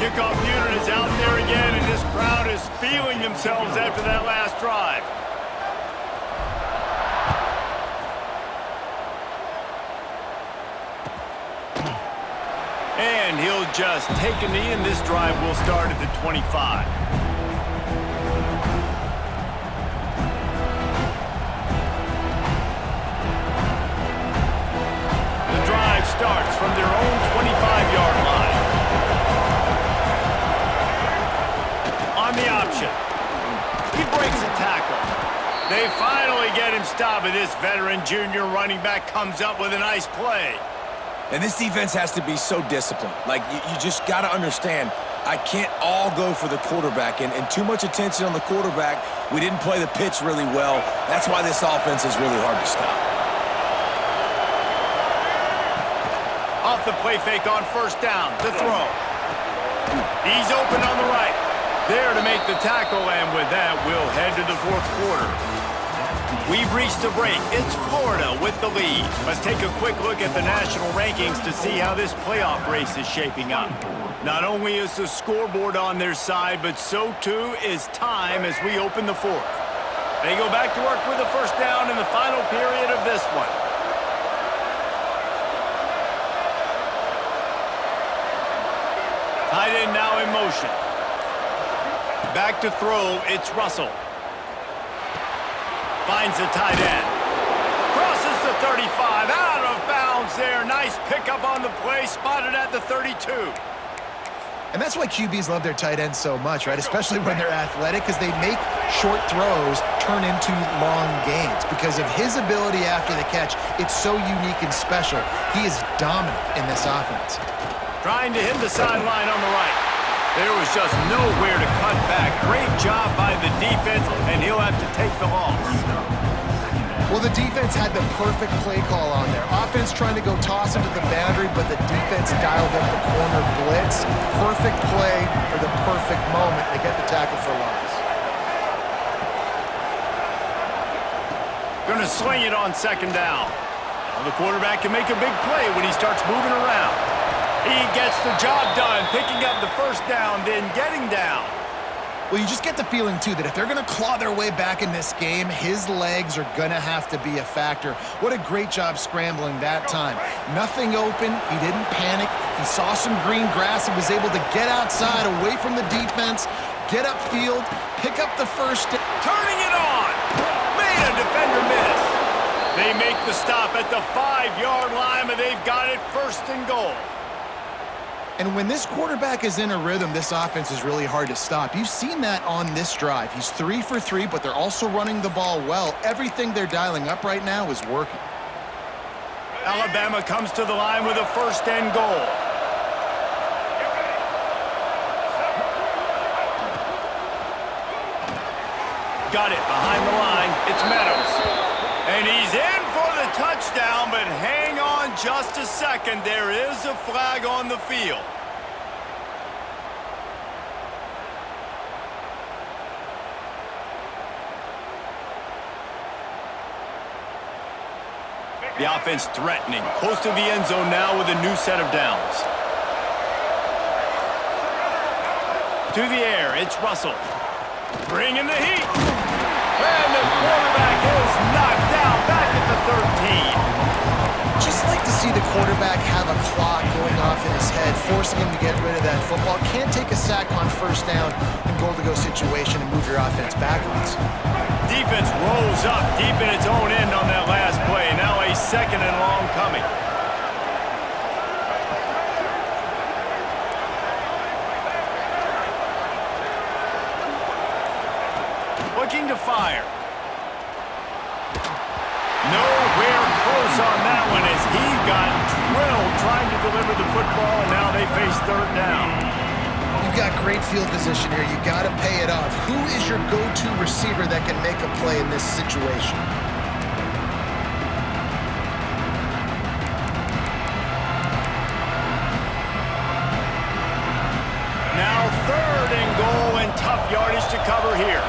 S1: Kickoff unit is out there again, and this crowd is feeling themselves after that last drive. And he'll just take a knee, and this drive will start at the 25. The drive starts from their own 25-yard line. On the option. He breaks a tackle. They finally get him stopped, and this veteran junior running back comes up with a nice play.
S3: And this defense has to be so disciplined. Like, you just got to understand, I can't all go for the quarterback. And too much attention on the quarterback. We didn't play the pitch really well. That's why this offense is really hard to stop.
S1: Off the play fake on first down. The throw. He's open on the right. There to make the tackle, and with that, we'll head to the fourth quarter. We've reached the break. It's Florida with the lead. Let's take a quick look at the national rankings to see how this playoff race is shaping up. Not only is the scoreboard on their side, but so too is time as we open the fourth. They go back to work with a first down in the final period of this one. Tight end now in motion. Back to throw, it's Russell. Finds the tight end. Crosses the 35, out of bounds there. Nice pickup on the play, spotted at the 32.
S2: And that's why QBs love their tight ends so much, right? Especially when they're athletic, because they make short throws turn into long gains. Because of his ability after the catch, it's so unique and special. He is dominant in this offense.
S1: Trying to hit the sideline on the right. There was just nowhere to cut back. Great job by the defense, and he'll have to take the loss.
S2: Well, the defense had the perfect play call on there. Offense trying to go toss him to the boundary, but the defense dialed up the corner blitz. Perfect play for the perfect moment. They get the tackle for loss.
S1: Going to sling it on second down. Well, the quarterback can make a big play when he starts moving around. He gets the job done, picking up the first down, then getting down.
S2: Well, you just get the feeling, too, that if they're going to claw their way back in this game, his legs are going to have to be a factor. What a great job scrambling that time. Nothing open. He didn't panic. He saw some green grass and was able to get outside, away from the defense, get upfield, pick up the first.
S1: Turning it on. Made a defender miss. They make the stop at the 5-yard line, but they've got it first and goal.
S2: And when this quarterback is in a rhythm, this offense is really hard to stop. You've seen that on this drive. He's 3 for 3, but they're also running the ball well. Everything they're dialing up right now is working.
S1: Alabama comes to the line with a first and goal. Got it behind the line. It's Meadows. And he's in for the touchdown, but hang on just a second. There is a flag on the field. The offense threatening. Close to the end zone now with a new set of downs. To the air, it's Russell. Bringing the heat. And the quarterback is knocked down back at the 13.
S2: Just like to see the quarterback have a clock going off in his head, forcing him to get rid of that football. Can't take a sack on first down in goal-to-go situation and move your offense backwards.
S1: Defense rolls up deep in its own end on that last play. Now a second and long coming. Looking to fire. Nowhere close on that one as he got drilled trying to deliver the football, and now they face third down.
S2: You've got great field position here. You got to pay it off. Who is your go-to receiver that can make a play in this situation?
S1: Now third and goal and tough yardage to cover here.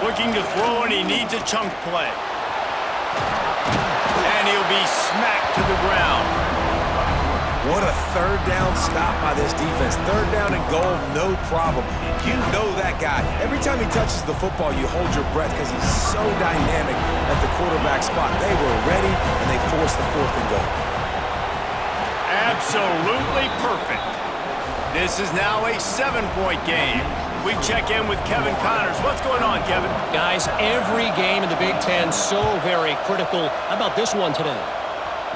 S1: Looking to throw, and he needs a chunk play. And he'll be smacked to the ground.
S3: What a third down stop by this defense. Third down and goal, no problem. You know that guy. Every time he touches the football, you hold your breath because he's so dynamic at the quarterback spot. They were ready, and they forced the fourth and goal.
S1: Absolutely perfect. This is now a 7-point game. We check in with Kevin Connors. What's going on, Kevin?
S6: Guys, every game in the Big Ten so very critical. How about this one today?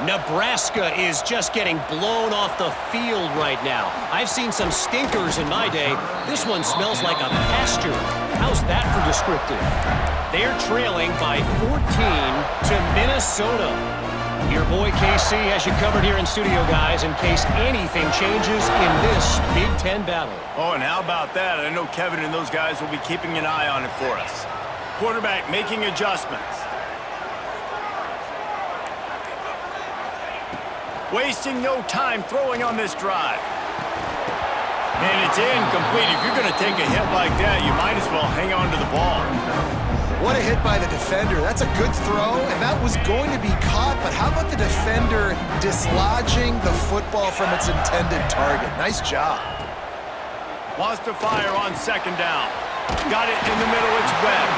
S6: Nebraska is just getting blown off the field right now. I've seen some stinkers in my day. This one smells like a pasture. How's that for descriptive? They're trailing by 14 to Minnesota. Your boy KC has you covered here in studio, guys, in case anything changes in this Big Ten battle.
S1: Oh, and how about that? I know Kevin and those guys will be keeping an eye on it for us. Quarterback making adjustments. Wasting no time throwing on this drive. And it's incomplete. If you're going to take a hit like that, you might as well hang on to the ball.
S2: What a hit by the defender. That's a good throw, and that was going to be caught, but how about the defender dislodging the football from its intended target? Nice job.
S1: Wants to fire on second down. Got it in the middle, it's Webb.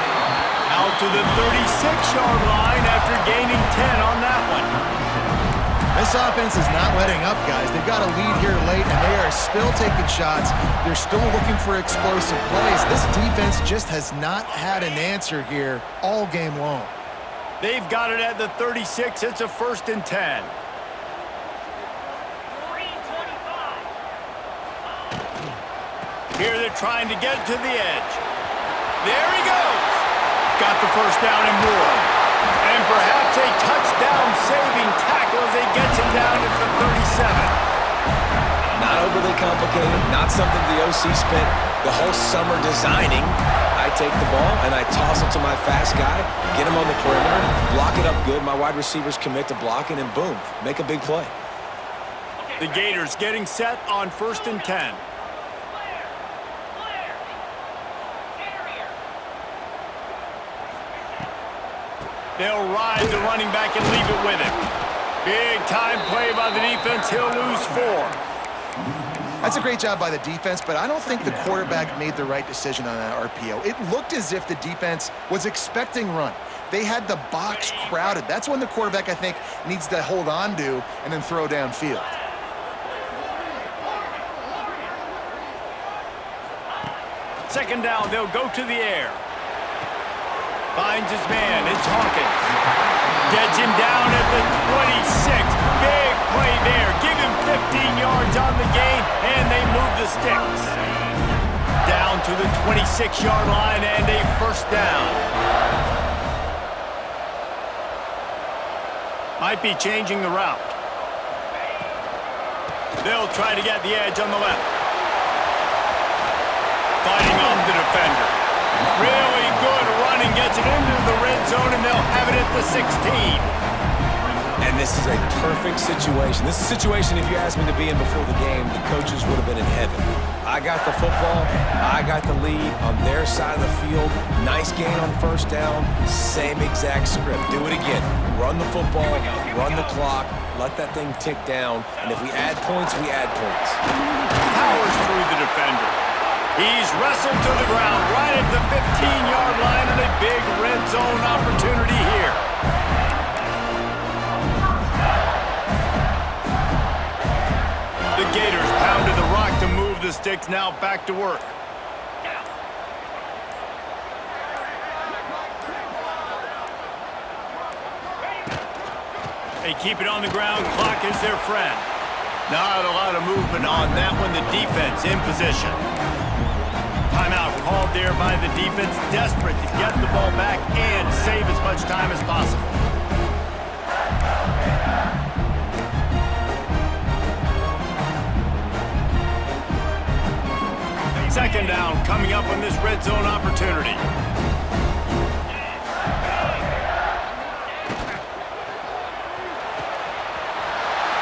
S1: Out to the 36-yard line after gaining 10 on that one.
S2: This offense is not letting up, guys. They've got a lead here late, and they are still taking shots. They're still looking for explosive plays. This defense just has not had an answer here all game long.
S1: They've got it at the 36. It's a 1st and 10. Here they're trying to get to the edge. There he goes. Got the first down and more. And perhaps a touchdown-saving tackle as they get him down at the 37.
S3: Not overly complicated, not something the OC spent the whole summer designing. I take the ball and I toss it to my fast guy, get him on the perimeter, block it up good. My wide receivers commit to blocking, and boom, make a big play.
S1: The Gators getting set on 1st and 10. They'll ride the running back and leave it with him. Big time play by the defense. He'll lose 4.
S2: That's a great job by the defense, but I don't think the quarterback made the right decision on that RPO. It looked as if the defense was expecting run. They had the box crowded. That's when the quarterback, I think, needs to hold on to and then throw downfield.
S1: Second down, they'll go to the air. Finds his man, it's Hawkins. Gets him down at the 26. Big play there. Give him 15 yards on the gain, and they move the sticks. Down to the 26-yard line and a 1st down. Might be changing the route. They'll try to get the edge on the left. Fighting off the defender. Really good running, gets it into the red zone, and they'll have it at the 16.
S3: And this is a perfect situation. This is a situation, if you asked me to be in before the game, the coaches would have been in heaven. I got the football, I got the lead on their side of the field. Nice gain on 1st down, same exact script. Do it again. Run the football, run the clock, let that thing tick down, and if we add points, we add points.
S1: Powers through the defender. He's wrestled to the ground right at the 15-yard line, and a big red zone opportunity here. The Gators pounded the rock to move the sticks, now back to work. They keep it on the ground, clock is their friend. Not a lot of movement on that one, the defense in position. Timeout called there by the defense, desperate to get the ball back and save as much time as possible. Second down coming up on this red zone opportunity.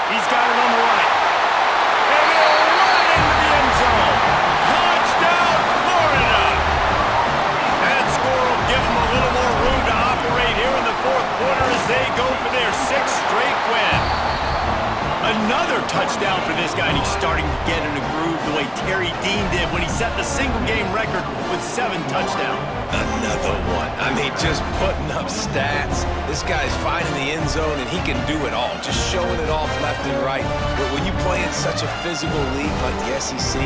S1: He's got it on the right. And they'll run into the end zone. Touchdown, Florida! That score will give them a little more room to operate here in the 4th quarter as they go for their 6th straight win. Another touchdown for this guy, and he's starting to get in a groove the way Terry Dean did when he set the single-game record with 7 touchdowns.
S3: Another one. I mean, just putting up stats. This guy's finding the end zone, and he can do it all. Just showing it off left and right. But when you play in such a physical league like the SEC,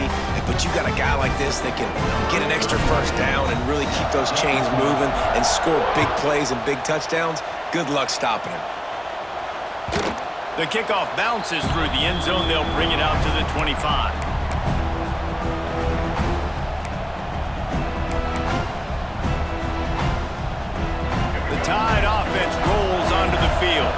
S3: but you got a guy like this that can get an extra 1st down and really keep those chains moving and score big plays and big touchdowns, good luck stopping him.
S1: The kickoff bounces through the end zone. They'll bring it out to the 25. The Tide offense rolls onto the field.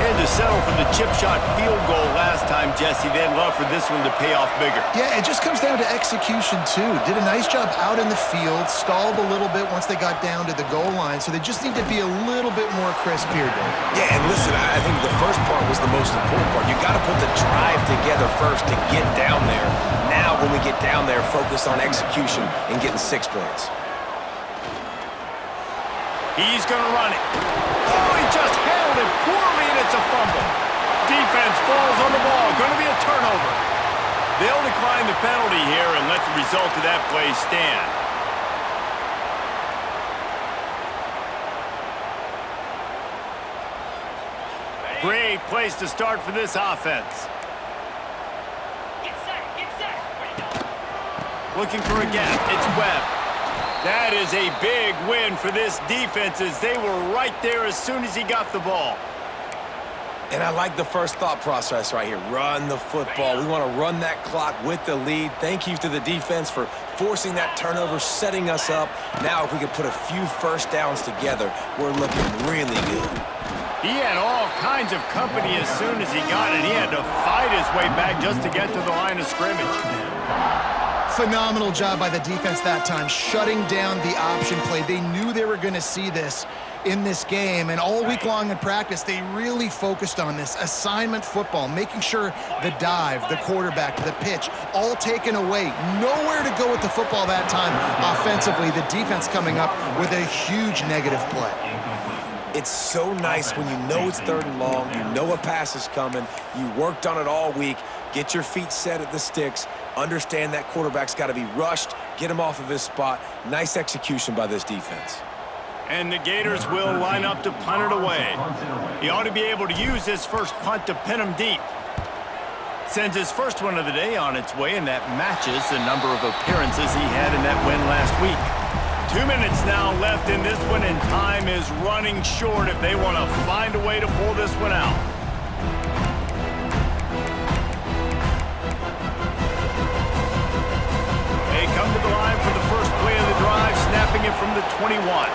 S1: Had to settle for the chip shot field goal last time, Jesse. They'd love for this one to pay off bigger.
S2: Yeah, it just comes down to execution, too. Did a nice job out in the field, stalled a little bit once they got down to the goal line, so they just need to be a little bit more crisp here, Dave.
S3: Yeah, and listen, I think the first part was the most important part. You got to put the drive together first to get down there. Now, when we get down there, focus on execution and getting 6 points.
S1: He's going to run it. Oh, he just handled it poorly, and it's a fumble. Defense falls on the ball. Going to be a turnover. They'll decline the penalty here and let the result of that play stand. Great place to start for this offense.
S5: Get set, get set. Ready, go.
S1: Looking for a gap. It's Webb. That is a big win for this defense as they were right there as soon as he got the ball.
S3: And I like the first thought process right here. Run the football. We want to run that clock with the lead. Thank you to the defense for forcing that turnover, setting us up. Now if we could put a few first downs together, we're looking really good.
S1: He had all kinds of company as soon as he got it. He had to fight his way back just to get to the line of scrimmage.
S2: Phenomenal job by the defense that time, shutting down the option play. They knew they were going to see this in this game, and all week long in practice, they really focused on this assignment football, making sure the dive, the quarterback, the pitch, all taken away. Nowhere to go with the football that time offensively. The defense coming up with a huge negative play.
S3: It's so nice when you know it's 3rd and long, you know a pass is coming, you worked on it all week, get your feet set at the sticks, understand that quarterback's got to be rushed, get him off of his spot. Nice execution by this defense.
S1: And the Gators will line up to punt it away. He ought to be able to use this first punt to pin him deep. Sends his first one of the day on its way, and that matches the number of appearances he had in that win last week. 2 minutes now left in this one, and time is running short if they want to find a way to pull this one out. They come to the line for the first play of the drive, snapping it from the 21.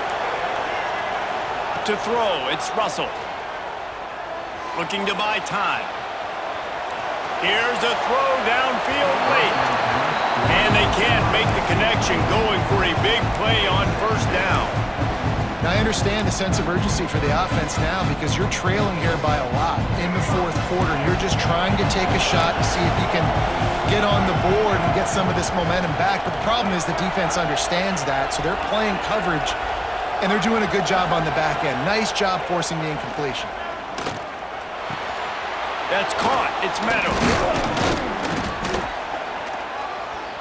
S1: To throw, it's Russell. Looking to buy time. Here's a throw downfield late. And they can't make the connection, going for a big play on first down.
S2: Now, I understand the sense of urgency for the offense now because you're trailing here by a lot in the 4th quarter. You're just trying to take a shot to see if you can get on the board and get some of this momentum back. But the problem is the defense understands that, so they're playing coverage, and they're doing a good job on the back end. Nice job forcing the incompletion.
S1: That's caught. It's Meadows.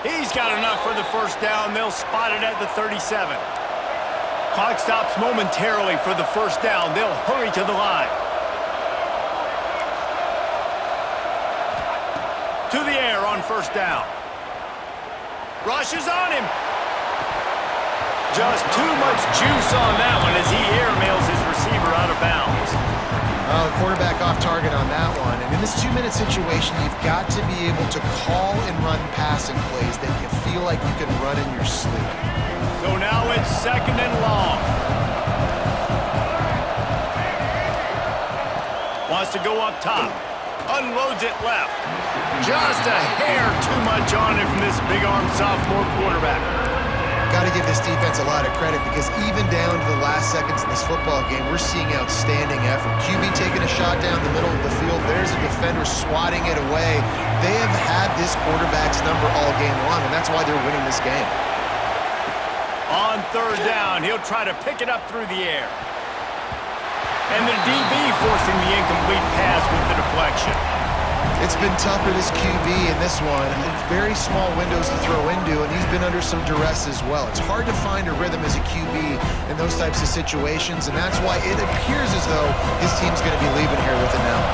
S1: He's got enough for the first down. They'll spot it at the 37. Clock stops momentarily for the first down. They'll hurry to the line. To the air on first down. Rushes on him. Just too much juice on that one as he airmails his receiver out of bounds.
S2: The quarterback off target on that one. And in this 2-minute situation, you've got to be able to call and run passing plays that you feel like you can run in your sleep.
S1: So now it's 2nd and long. Wants to go up top. Unloads it left. Just a hair too much on it from this big-armed sophomore quarterback.
S2: Got to give this defense a lot of credit because even down to the last seconds in this football game, we're seeing outstanding effort. QB taking a shot down the middle of the field. There's a defender swatting it away. They have had this quarterback's number all game long, and that's why they're winning this game.
S1: On 3rd down, he'll try to pick it up through the air. And the DB forcing the incomplete pass with the deflection.
S2: It's been tough for this QB in this one. Very small windows to throw into, and he's been under some duress as well. It's hard to find a rhythm as a QB in those types of situations, and that's why it appears as though his team's going to be leaving here with an L.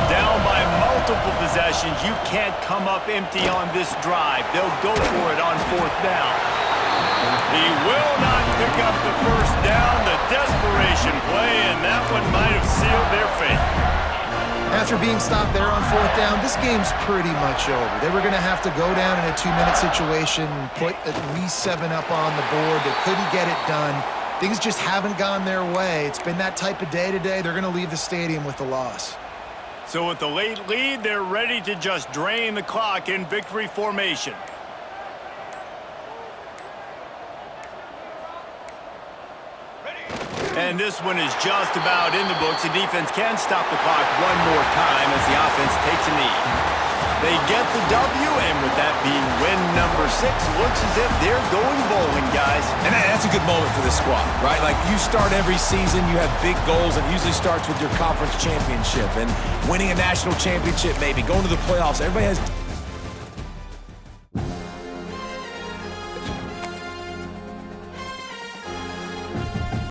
S1: Down by multiple possessions, you can't come up empty on this drive. They'll go for it on 4th down. He will not pick up the first down. The desperation play, and that one might have sealed their fate.
S2: After being stopped there on 4th down, this game's pretty much over. They were going to have to go down in a 2-minute situation, put at least 7 up on the board. They couldn't get it done. Things just haven't gone their way. It's been that type of day today. They're going to leave the stadium with the loss.
S1: So with the late lead, they're ready to just drain the clock in victory formation. And this one is just about in the books. The defense can stop the clock one more time as the offense takes a knee. They get the W, and with that being win number 6, looks as if they're going bowling, guys.
S3: And that's a good moment for this squad, right? Like, you start every season, you have big goals, and it usually starts with your conference championship and winning a national championship, maybe going to the playoffs. Everybody has